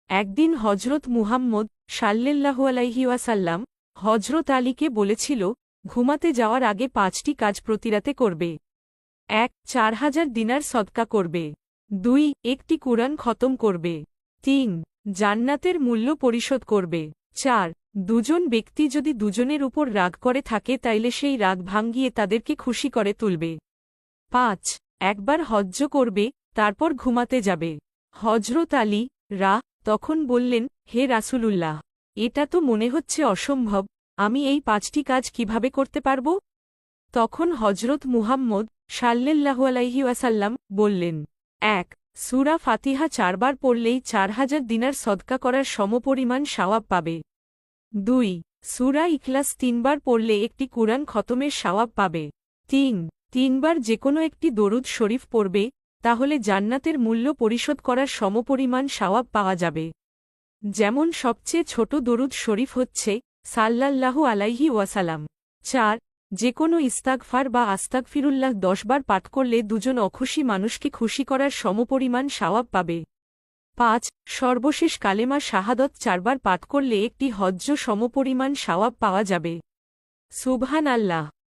একদিন হজরত মুহাম্মদ সাল্লাল্লাহু আলাইহি ওয়াসাল্লাম হজরত আলীকে বলেছিল, ঘুমাতে যাওয়ার আগে 5টি কাজ প্রতিরাতে করবে। 1. 4000 দিনার সদকা করবে। 2. একটি কুরআন খতম করবে। 3. জান্নাতের মূল্য পরিশোধ করবে। 4. দুজন ব্যক্তি যদি দুজনের উপর রাগ করে থাকে তাইলে সেই রাগ ভাঙ্গিয়ে তাদেরকে খুশি করে তুলবে। 5. একবার হজ্জ করবে, তারপর ঘুমাতে যাবে। হজরত আলী তখন বললেন, হে রাসূলুল্লাহ, এটা তো মনে হচ্ছে অসম্ভব, আমি এই 5টি কাজ কিভাবে করতে পারব? তখন হজরত মুহাম্মদ সাল্লাল্লাহু আলাইহি ওয়াসাল্লাম বললেন, 1. সূরা ফাতিহা 4 বার পড়লেই 4000 দিনার সদকা করার সমপরিমাণ সওয়াব পাবে। 2. সূরা ইখলাস 3 বার পড়লে একটি কুরআন খতমের সওয়াব পাবে। 3 বার যেকোনো একটি দরুদ শরীফ পড়বে, তাহলে জান্নাতের মূল্য পরিশোধ করার সমপরিমাণ সওয়াব পাওয়া যাবে। যেমন সবচেয়ে ছোট দরুদ শরীফ হচ্ছে সাল্লাল্লাহু আলাইহি ওয়াসাল্লাম। 4. যেকোনো ইস্তাগফার বা আস্তাগফিরুল্লাহ 10 বার পাঠ করলে দুজন অখুশি মানুষকে খুশি করার সমপরিমাণ সওয়াব পাবে। 5. সর্বশেষ কালেমা শাহাদত 4 বার পাঠ করলে একটি হজ্জ সমপরিমাণ সওয়াব পাওয়া যাবে। সুবহানাল্লাহ।